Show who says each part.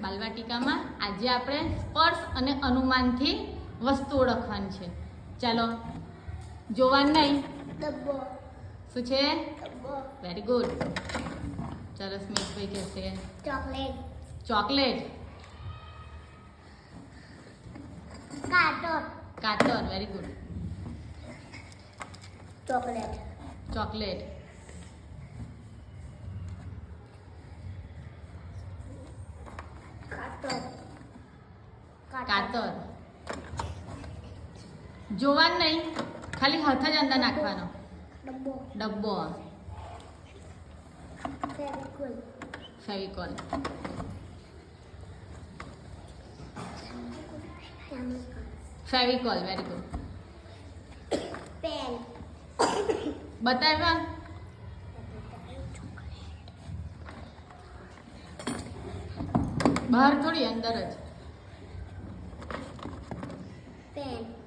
Speaker 1: બાલવાટિકામાં આજે આપણે સ્પર્શ અને અનુમાનથી વસ્તુ ઓળખવાની છે. ચાલો જોવાનું નહીં.
Speaker 2: ડબ્બો.
Speaker 1: શું છે?
Speaker 2: ડબ્બો.
Speaker 1: Very good. ચાલો સ્મિતભાઈ કહેશે
Speaker 2: ચોકલેટ.
Speaker 1: ચોકલેટ.
Speaker 2: કાટર.
Speaker 1: કાતર. Very good.
Speaker 2: ચોકલેટ.
Speaker 1: ચોકલેટ.
Speaker 2: કાટર.
Speaker 1: કાતર. જોવાનું નહીં, ખાલી હાથ જ અંદર નાખવાનો.
Speaker 2: ડબ્બો.
Speaker 1: ડબ્બો.
Speaker 2: Fevicol.
Speaker 1: Fevicol. Fevicol. Very good.
Speaker 2: Pen.
Speaker 1: બતાવ્યા. બહાર થોડી અંદર જ.
Speaker 2: પેન.